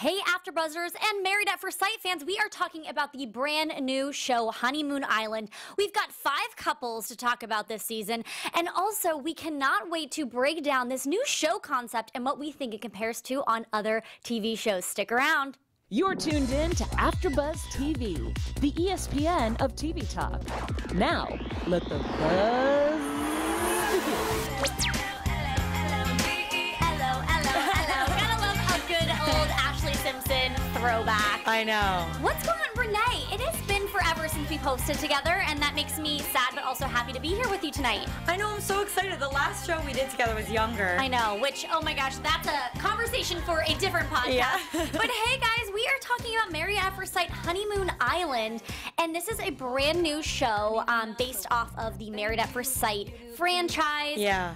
Hey AfterBuzzers and Married at First Sight fans, we are talking about the brand new show Honeymoon Island. We've got 5 couples to talk about this season, and also we cannot wait to break down this new show concept and what we think it compares to on other TV shows. Stick around. You're tuned in to AfterBuzz TV, the ESPN of TV talk. Now, let the buzz begin. Simpson throwback. I know. What's going on, Renee? It has been forever since we posted together, and that makes me sad but also happy to be here with you tonight. I know, I'm so excited. The last show we did together was younger. I know, which, oh my gosh, that's a conversation for a different podcast. Yeah. But hey guys, we are talking about Married at First Sight Honeymoon Island, and this is a brand new show based off of the Married at First Sight franchise. Yeah.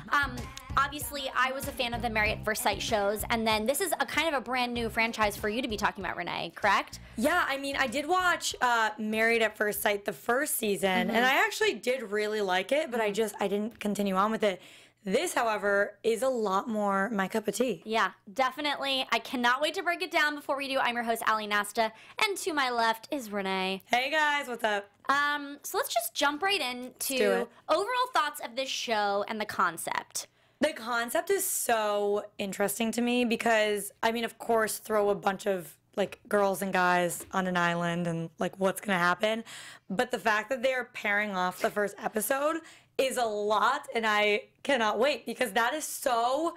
Obviously, I was a fan of the Married at First Sight shows, and then this is a kind of a brand new franchise for you to be talking about, Renee, correct? Yeah, I mean, I did watch Married at First Sight the first season, and I actually did really like it, but I didn't continue on with it. This, however, is a lot more my cup of tea. Yeah, definitely. I cannot wait to break it down. Before we do, I'm your host, Nasta, and to my left is Renee. Hey guys, what's up? So let's just jump right into overall thoughts of this show and the concept. The concept is so interesting to me because, I mean, of course, throw a bunch of, like, girls and guys on an island and, like, what's going to happen. But the fact that they're pairing off the first episode is a lot, and I cannot wait because that is so...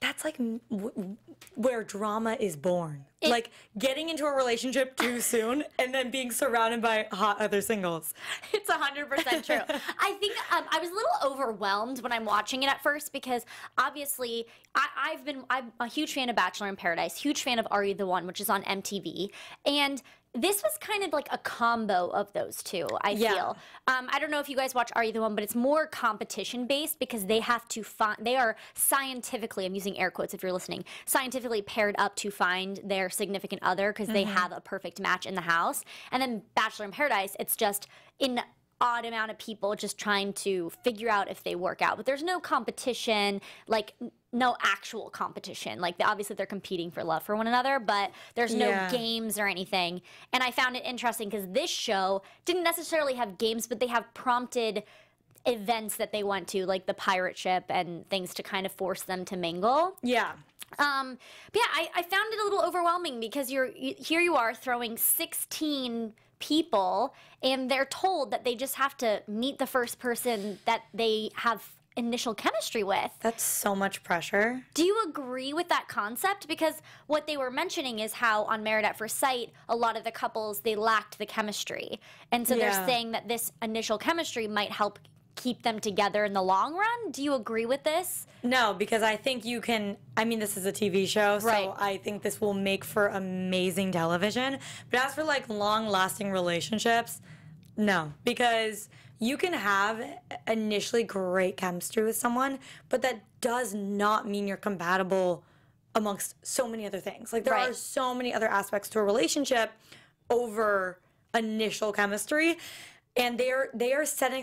That's like where drama is born. Like getting into a relationship too soon and then being surrounded by hot other singles. It's 100% true. I think I was a little overwhelmed when I'm watching it at first because obviously I'm a huge fan of Bachelor in Paradise, huge fan of Are You the One, which is on MTV, and this was kind of like a combo of those two, I feel. I don't know if you guys watch Are You the One, but it's more competition based because they have to find, they are scientifically, I'm using air quotes if you're listening, scientifically paired up to find their significant other because they have a perfect match in the house. And then Bachelor in Paradise, it's just an odd amount of people just trying to figure out if they work out. But there's no competition, like no actual competition. Like obviously they're competing for love for one another, but there's no games or anything. And I found it interesting because this show didn't necessarily have games, but they have prompted events that they went to, like the pirate ship and things to kind of force them to mingle. Yeah. But yeah, I found it a little overwhelming because here you are throwing 16 people and they're told that they just have to meet the first person that they have initial chemistry with. That's so much pressure. Do you agree with that concept? Because what they were mentioning is how on Married at First Sight, a lot of the couples, they lacked the chemistry. And so they're saying that this initial chemistry might help keep them together in the long run. Do you agree with this? No, because I think you can, I mean, this is a TV show, so Right. I think this will make for amazing television. But as for like long-lasting relationships, no, because you can have initially great chemistry with someone, but that does not mean you're compatible amongst so many other things. Like there are so many other aspects to a relationship over initial chemistry. And they are setting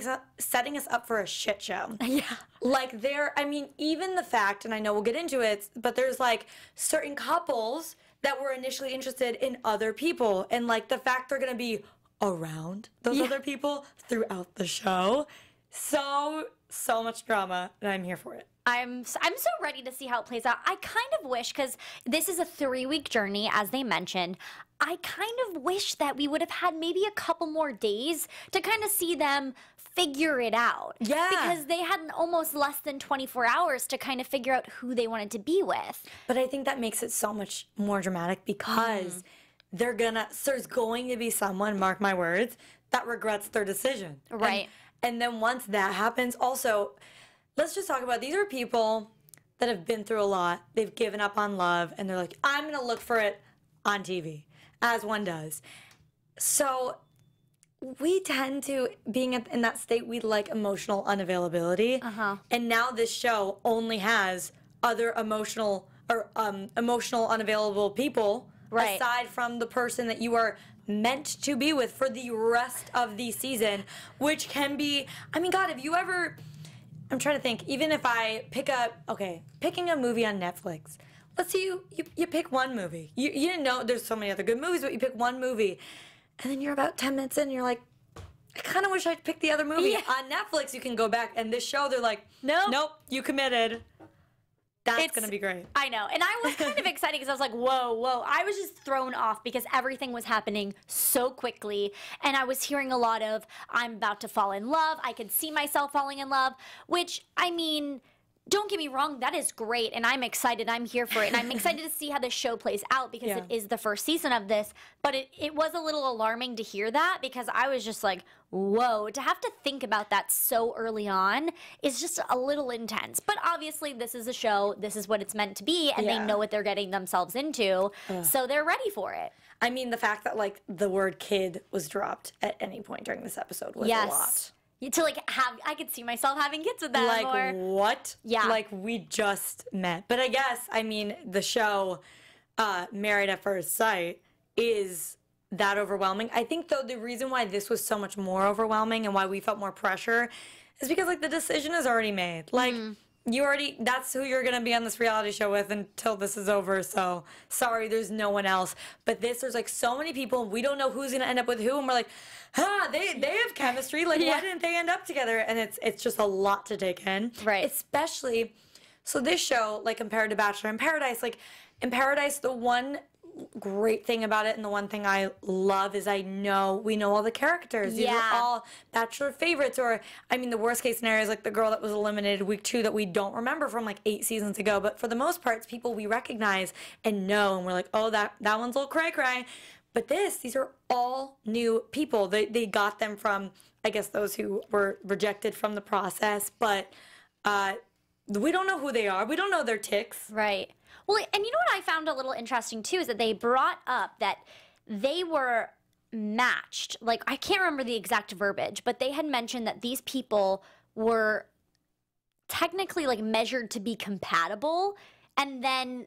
us up for a shit show. Yeah. Like I mean, even the fact, and I know we'll get into it, but there's like certain couples that were initially interested in other people, and like the fact they're gonna be around those other people throughout the show. So much drama, and I'm here for it. I'm so ready to see how it plays out. I kind of wish, because this is a 3-week journey, as they mentioned, I kind of wish that we would have had maybe a couple more days to kind of see them figure it out. Yeah. Because they had almost less than 24 hours to kind of figure out who they wanted to be with. But I think that makes it so much more dramatic because there's going to be someone, mark my words, that regrets their decision. Right. And then once that happens, also, let's just talk about, these are people that have been through a lot. They've given up on love, and they're like, I'm going to look for it on TV, as one does. So we tend to, being in that state, we like emotional unavailability. And now this show only has other emotional unavailable people aside from the person that you are meant to be with for the rest of the season, which can be, I mean, God, have you ever, I'm trying to think, even if I picking a movie on Netflix, let's say you pick one movie. You didn't know there's so many other good movies, but you pick one movie, and then you're about 10 minutes in, and you're like, I kind of wish I'd picked the other movie. Yeah. On Netflix, you can go back, and this show, they're like, nope, you committed. That's going to be great. I know. And I was kind of excited because I was like, whoa. I was just thrown off because everything was happening so quickly. And I was hearing a lot of, I'm about to fall in love. I can see myself falling in love, which, I mean, don't get me wrong, that is great, and I'm excited. I'm here for it, and I'm excited to see how this show plays out because it is the first season of this. But it was a little alarming to hear that because I was just like, whoa, to have to think about that so early on is just a little intense. But obviously, this is a show. This is what it's meant to be, and they know what they're getting themselves into, so they're ready for it. I mean, the fact that, like, the word kid was dropped at any point during this episode was a lot. To, like, I could see myself having kids with them. Like, what? Yeah. Like, we just met. But I guess, I mean, the show, Married at First Sight, is that overwhelming. I think, though, the reason why this was so much more overwhelming and why we felt more pressure is because, like, the decision is already made. Like, that's who you're going to be on this reality show with until this is over. So, sorry, there's no one else. But there's, like, so many people. We don't know who's going to end up with who. And we're like, they have chemistry. Like, why didn't they end up together? And it's just a lot to take in. Right. Especially, so this show, like, compared to Bachelor in Paradise, like, in Paradise, the one great thing about it and the one thing I love is we know all the characters. These are all Bachelor favorites, or I mean the worst case scenario is like the girl that was eliminated week 2 that we don't remember from like 8 seasons ago, but for the most part it's people we recognize and know, and we're like, oh, that one's a little cray. But these are all new people. They got them from, I guess, those who were rejected from the process, but we don't know who they are. We don't know their ticks. Right. Well, and you know what I found a little interesting, too, is that they brought up that they were matched. Like, I can't remember the exact verbiage, but they had mentioned that these people were technically, like, measured to be compatible, and then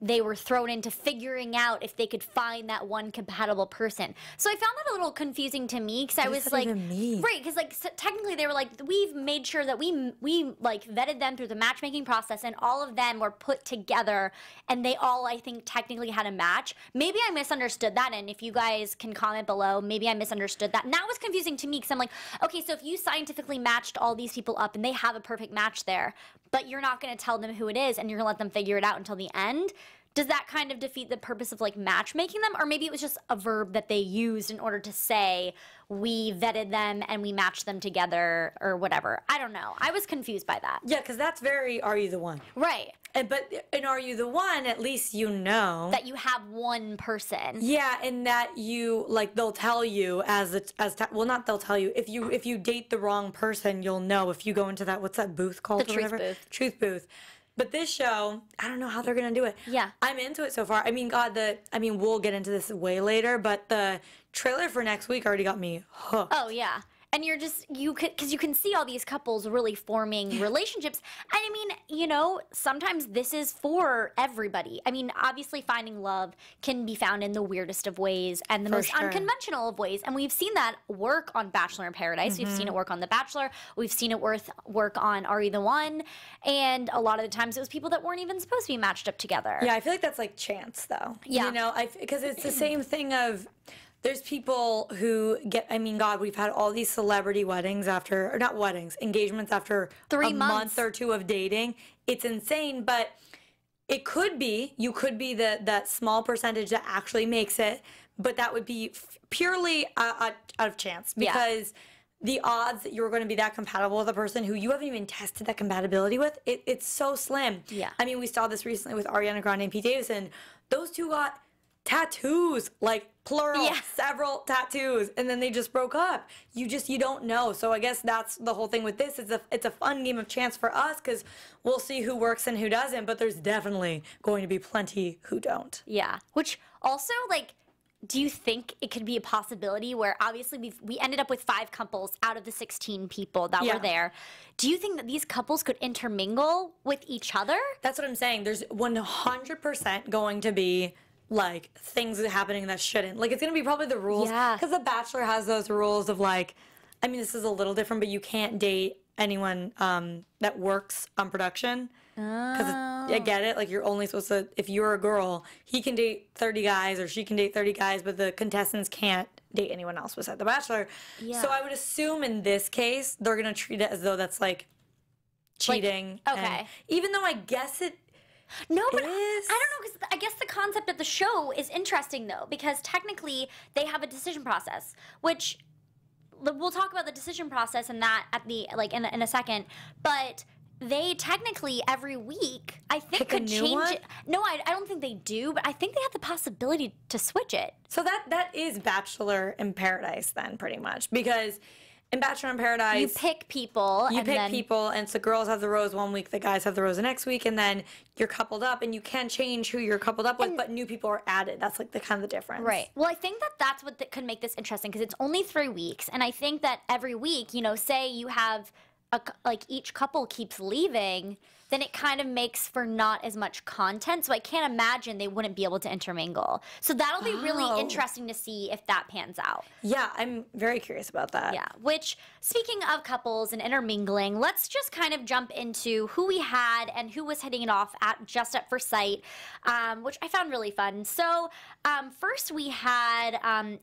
they were thrown into figuring out if they could find that one compatible person. So I found that a little confusing to me because I was like, right, because like so technically they were like, we've made sure that we like vetted them through the matchmaking process, and all of them were put together, and they all, I think, technically had a match. Maybe I misunderstood that, and if you guys can comment below, maybe I misunderstood that. And that was confusing to me because I'm like, okay, so if you scientifically matched all these people up and they have a perfect match there, but you're not going to tell them who it is and you're going to let them figure it out until the end, does that kind of defeat the purpose of like matchmaking them? Or maybe it was just a verb that they used in order to say we vetted them and we matched them together or whatever. I don't know. I was confused by that. Yeah, because that's very Are You the One? Right. But in Are You the One, at least you know that you have one person. Yeah, and that you like they'll tell you well, not they'll tell you if you date the wrong person, you'll know if you go into that, what's that booth called? The truth booth. Truth booth. But this show, I don't know how they're gonna do it. Yeah, I'm into it so far. I mean, we'll get into this way later, but the trailer for next week already got me hooked. Oh yeah. And because you can see all these couples really forming relationships. And I mean, you know, sometimes this is for everybody. I mean, obviously finding love can be found in the weirdest of ways and the most unconventional of ways. And we've seen that work on Bachelor in Paradise. We've seen it work on The Bachelor. We've seen it work on Are You the One? And a lot of the times it was people that weren't even supposed to be matched up together. Yeah, I feel like that's like chance, though. Yeah. You know, because it's the same thing of... There's people who we've had all these celebrity weddings engagements after 3 a month or 2 of dating. It's insane, but it could be, you could be that small percentage that actually makes it, but that would be purely out of chance because the odds that you're going to be that compatible with a person who you haven't even tested that compatibility with, it's so slim. Yeah. I mean, we saw this recently with Ariana Grande and Pete Davidson. Those two got tattoos, like plural, several tattoos, and then they just broke up. You don't know. So I guess that's the whole thing with this. It's a fun game of chance for us because we'll see who works and who doesn't, but there's definitely going to be plenty who don't. Yeah. Which also, like, do you think it could be a possibility where obviously we ended up with 5 couples out of the 16 people that were there. Do you think that these couples could intermingle with each other? That's what I'm saying. There's 100% going to be like things happening that shouldn't. Like, it's going to be probably the rules. Yeah. Because The Bachelor has those rules of like, I mean, this is a little different, but you can't date anyone that works on production. Because I get it. Like, you're only supposed to, if you're a girl, he can date 30 guys or she can date 30 guys, but the contestants can't date anyone else besides The Bachelor. Yeah. So I would assume in this case, they're going to treat it as though that's like cheating. Like, okay. And even though I guess it No, but is. I don't know, because I guess the concept of the show is interesting, though, because technically they have a decision process, which we'll talk about the decision process and that at the in a second, but they technically every week I think Pick a could new change one? it. No, I don't think they do, but I think they have the possibility to switch it. So that is Bachelor in Paradise then, pretty much. Because in Bachelor in Paradise, You pick people, you and pick then people, and so girls have the rose one week, the guys have the rose the next week, and then you're coupled up, and you can change who you're coupled up with, but new people are added. That's like the kind of the difference. Right. Well, I think that that's what could make this interesting, because it's only 3 weeks, and I think that every week, say you have each couple keeps leaving, then it kind of makes for not as much content. So I can't imagine they wouldn't be able to intermingle. So that'll be really interesting to see if that pans out. Yeah, I'm very curious about that. Yeah, which, speaking of couples and intermingling, let's just kind of jump into who we had and who was hitting it off just at first sight, which I found really fun. So first we had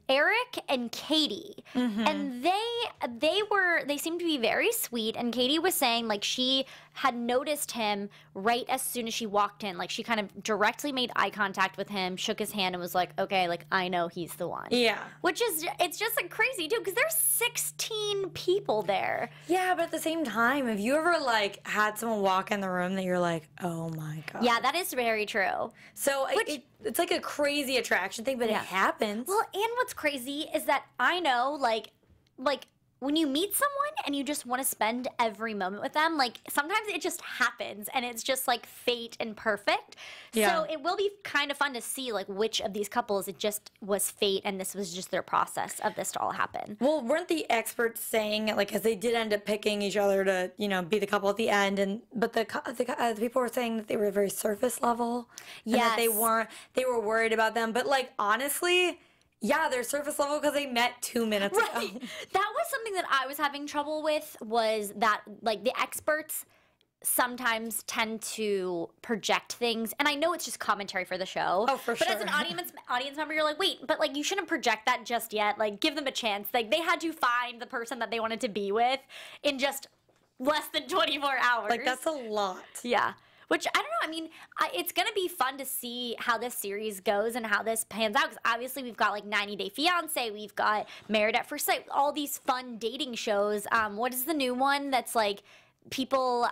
Eric and Katie, and they seemed to be very sweet, and Katie was saying like she had noticed him right as soon as she walked in. Like, she kind of directly made eye contact with him, shook his hand, and was like, okay, like, I know he's the one. Yeah. Which is, it's just like crazy, too, because there's 16 people there. Yeah, but at the same time, have you ever like had someone walk in the room that you're like, oh my God? Yeah, that is very true. So it's like a crazy attraction thing, but it happens. Well, and what's crazy is that I know, like, when you meet someone and you just want to spend every moment with them, like, sometimes it just happens and it's just like fate and perfect. Yeah. So it will be kind of fun to see like which of these couples it just was fate and this was just their process of this to all happen. Well, weren't the experts saying, like, because they did end up picking each other to, be the couple at the end, but the people were saying that they were very surface level. And that they were worried about them. But, like, honestly, yeah, they're surface level because they met 2 minutes ago. That was something that I was having trouble with, was that, like, the experts sometimes tend to project things, and I know it's just commentary for the show. Oh, for but sure. But as an audience member, you're like, wait, but like you shouldn't project that just yet. Like, give them a chance. Like, they had to find the person that they wanted to be with in just less than 24 hours. Like, that's a lot. Yeah. Which, I don't know, I mean, it's going to be fun to see how this series goes and how this pans out, because obviously we've got, like, 90 Day Fiancé, we've got Married at First Sight, all these fun dating shows. What is the new one that's, like, people,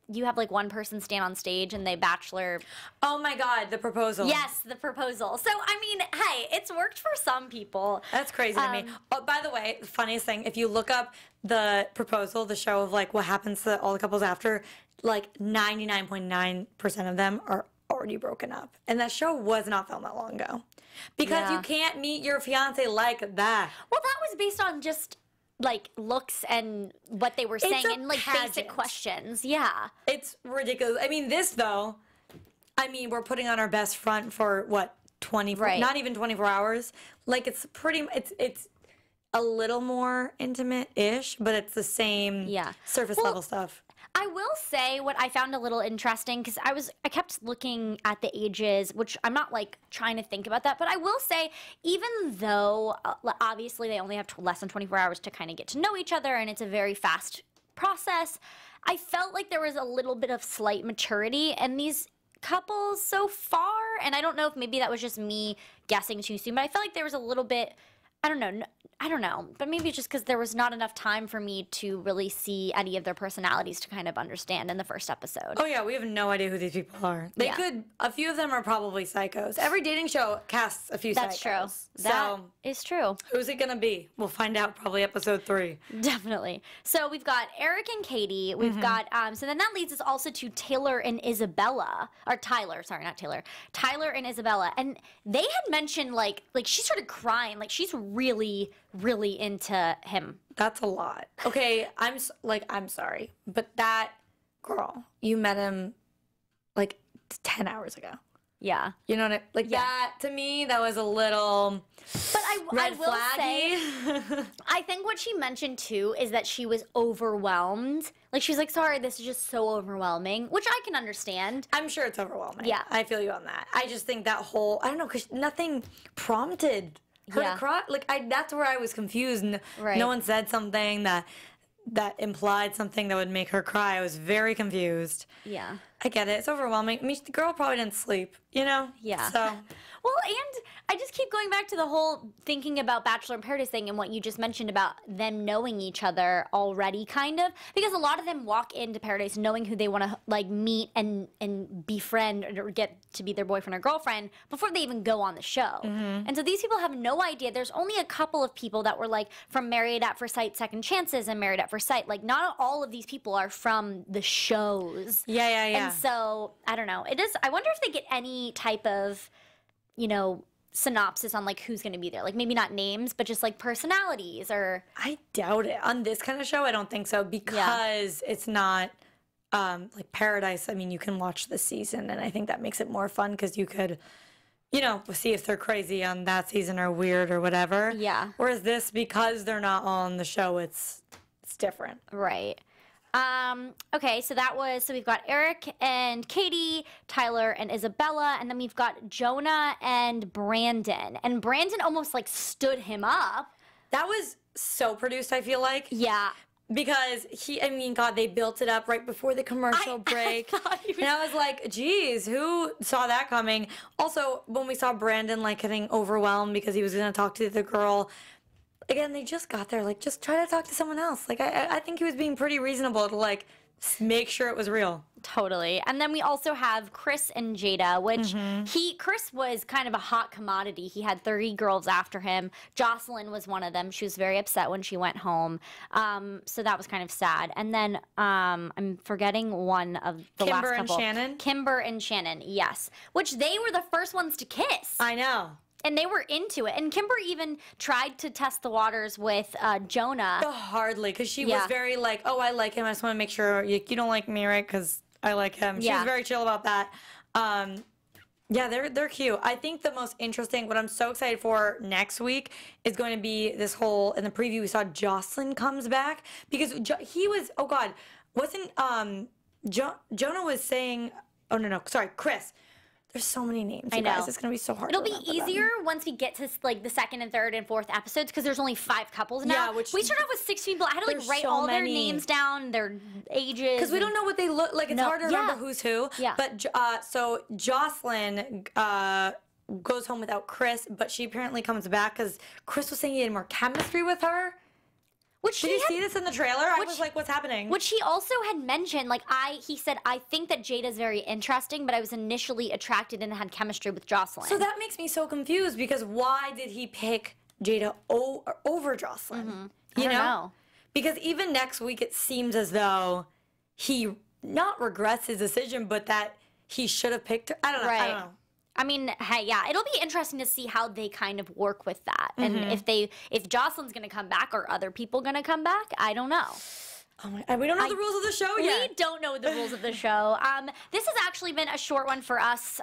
you have, like, one person stand on stage and they bachelor. Oh, my God, The Proposal. Yes, The Proposal. So, I mean, hey, it's worked for some people. That's crazy to me. Oh, by the way, the funniest thing, if you look up The Proposal, the show of, like, what happens to all the couples after, like 99.9% of them are already broken up. And that show was not filmed that long ago. Because you can't meet your fiance like that. Well, that was based on just, like, looks and what they were saying and, like, pageant. basic questions. Yeah. It's ridiculous. I mean, this, though, we're putting on our best front for, what, 24, not even 24 hours. Like, it's it's a little more intimate-ish, but it's the same surface level stuff. I will say what I found a little interesting, because I kept looking at the ages, which I'm not like trying to think about that, but I will say, even though obviously they only have less than 24 hours to kind of get to know each other, and it's a very fast process, I felt like there was a little bit of slight maturity in these couples so far, and I don't know if maybe that was just me guessing too soon, but I felt like there was a little bit, I don't know, but maybe just because there was not enough time for me to really see any of their personalities to kind of understand in the first episode. Oh, yeah, we have no idea who these people are. A few of them are probably psychos. Every dating show casts a few psychos. That's true. That is true. Who's it going to be? We'll find out probably episode 3. Definitely. So we've got Eric and Katie. We've got, so then that leads us also to Taylor and Isabella. Or Tyler, sorry, not Taylor. Tyler and Isabella. And they had mentioned, like she started crying. Like, she's really into him. That's a lot. Okay, I'm sorry, but that girl, you met him like 10 hours ago. Yeah. You know what I like? Yeah. That to me, that was a little. But I will flaggy. say, I think what she mentioned too is that she was overwhelmed. Like she was like, "Sorry, this is just so overwhelming," which I can understand. I'm sure it's overwhelming. Yeah. I feel you on that. I just think that whole, I don't know, because nothing prompted her to cry. Like, that's where I was confused. Right. No one said something that implied something that would make her cry. I was very confused. Yeah. I get it. It's overwhelming. I mean, the girl probably didn't sleep, you know? Yeah. So. Well, and I just keep going back to the whole thinking about Bachelor in Paradise thing and what you just mentioned about them knowing each other already, kind of. Because a lot of them walk into Paradise knowing who they want to, like, meet and befriend or get to be their boyfriend or girlfriend before they even go on the show. And so these people have no idea. There's only a couple of people that were, like, from Married at First Sight, Second Chances, and Married at First Sight. Like, not all of these people are from the shows. Yeah. And so, I don't know. I wonder if they get any type of, you know, synopsis on like who's going to be there. Like maybe not names, but just like personalities or. I doubt it. On this kind of show, I don't think so because it's not like Paradise. I mean, you can watch the season and I think that makes it more fun because you could, you know, see if they're crazy on that season or weird or whatever. Yeah. Whereas this, because they're not on the show, it's different. Right. Okay, so we've got Eric and Katie, Tyler and Isabella, and then we've got Jonah and Brandon. And Brandon almost like stood him up. That was so produced, I feel like. Yeah. Because God, they built it up right before the commercial break. And I was like, geez, who saw that coming? Also, when we saw Brandon like getting overwhelmed because he was going to talk to the girl, again, they just got there. Like, just try to talk to someone else. Like, I think he was being pretty reasonable to, like, make sure it was real. Totally. And then we also have Chris and Jada, which Chris was kind of a hot commodity. He had 30 girls after him. Jocelyn was one of them. She was very upset when she went home. So that was kind of sad. And then I'm forgetting one of the last couple. Kimber and Shannon? Kimber and Shannon, yes. Which they were the first ones to kiss. I know. And they were into it. And Kimber even tried to test the waters with Jonah. Hardly, because she was very like, oh, I like him. I just want to make sure you don't like me, right? Because I like him. She was very chill about that. Yeah, they're cute. I think the most interesting, what I'm so excited for next week is going to be this whole, in the preview we saw Jocelyn comes back. Because he was, oh God, wasn't, Jonah was saying, oh no, sorry, Chris. There's so many names, you guys. It's going to be so hard. It'll be easier once we get to like the second and third and fourth episodes because there's only 5 couples now. Yeah, which we started off with 6 people. I had to like write all their names down, their ages. Because we don't know what they look like. It's hard to remember who's who. Yeah. But so Jocelyn goes home without Chris, but she apparently comes back because Chris was saying he had more chemistry with her. Did you see this in the trailer? I was like, what's happening? Which he also had mentioned, like he said, I think that Jada's very interesting, but I was initially attracted and had chemistry with Jocelyn. So that makes me so confused because why did he pick Jada over Jocelyn? I don't know. Because even next week it seems as though he not regrets his decision, but that he should have picked her. I don't know. I don't know. I mean, hey, yeah, it'll be interesting to see how they kind of work with that. And if Jocelyn's going to come back or other people going to come back, I don't know. Oh my, we don't know the rules of the show yet. We don't know the rules of the show. This has actually been a short one for us.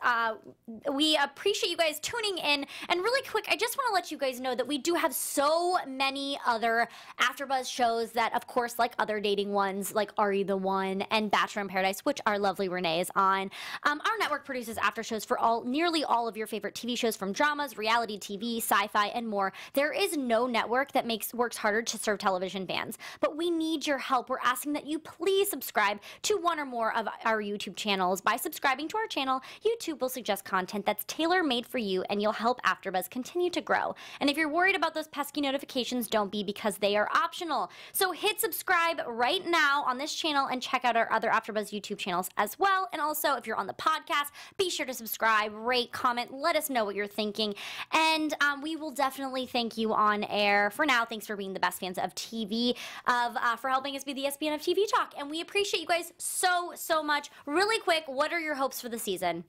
We appreciate you guys tuning in. And really quick, I just want to let you guys know that we do have so many other AfterBuzz shows that, of course, like other dating ones, like Are You the One and Bachelor in Paradise, which our lovely Renee is on. Our network produces after shows for nearly all of your favorite TV shows, from dramas, reality TV, sci-fi, and more. There is no network that works harder to serve television fans. But we need your help. We're asking that you please subscribe to one or more of our YouTube channels. By subscribing to our channel, YouTube will suggest content that's tailor-made for you, and you'll help AfterBuzz continue to grow. And if you're worried about those pesky notifications, don't be, because they are optional. So hit subscribe right now on this channel and check out our other AfterBuzz YouTube channels as well. And also, if you're on the podcast, be sure to subscribe, rate, comment, let us know what you're thinking. And we will definitely thank you on air. For now, thanks for being the best fans of TV, for helping us be the ESPN of TV Talk, and we appreciate you guys so much. Really quick, what are your hopes for the season?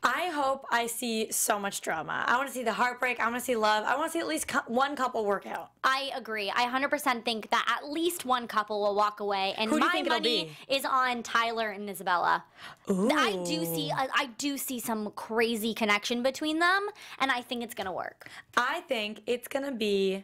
I hope I see so much drama. I want to see the heartbreak. I want to see love. I want to see at least one couple work out. I agree. I 100% think that at least one couple will walk away, and Who do you my think it'll money be? is on Tyler and Isabella. Ooh. I do see some crazy connection between them, and I think it's gonna work. I think it's going to be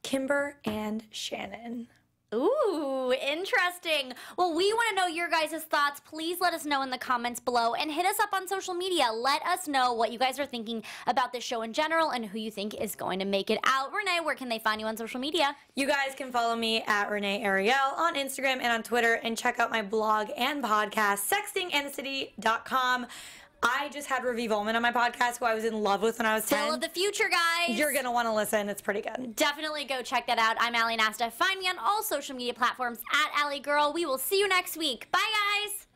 Kimber and Shannon. Ooh, interesting. Well, we want to know your guys' thoughts. Please let us know in the comments below and hit us up on social media. Let us know what you guys are thinking about this show in general and who you think is going to make it out. Renee, where can they find you on social media? You guys can follow me at Renee Ariel on Instagram and on Twitter, and check out my blog and podcast, sextingandthecity.com. I just had Ravi Volman on my podcast, who I was in love with when I was 10. Tale of the future, guys. You're going to want to listen. It's pretty good. Definitely go check that out. I'm Allie Nasta. Find me on all social media platforms at Allie Girl. We will see you next week. Bye, guys.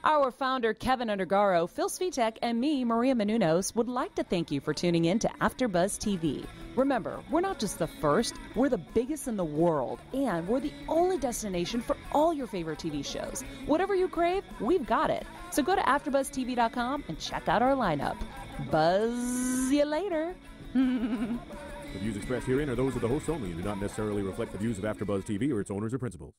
Our founder, Kevin Undergaro, Phil Svitek, and me, Maria Menounos, would like to thank you for tuning in to AfterBuzz TV. Remember, we're not just the first, we're the biggest in the world, and we're the only destination for all your favorite TV shows. Whatever you crave, we've got it. So go to AfterBuzzTV.com and check out our lineup. Buzz you later. The views expressed herein are those of the hosts only and do not necessarily reflect the views of AfterBuzz TV or its owners or principals.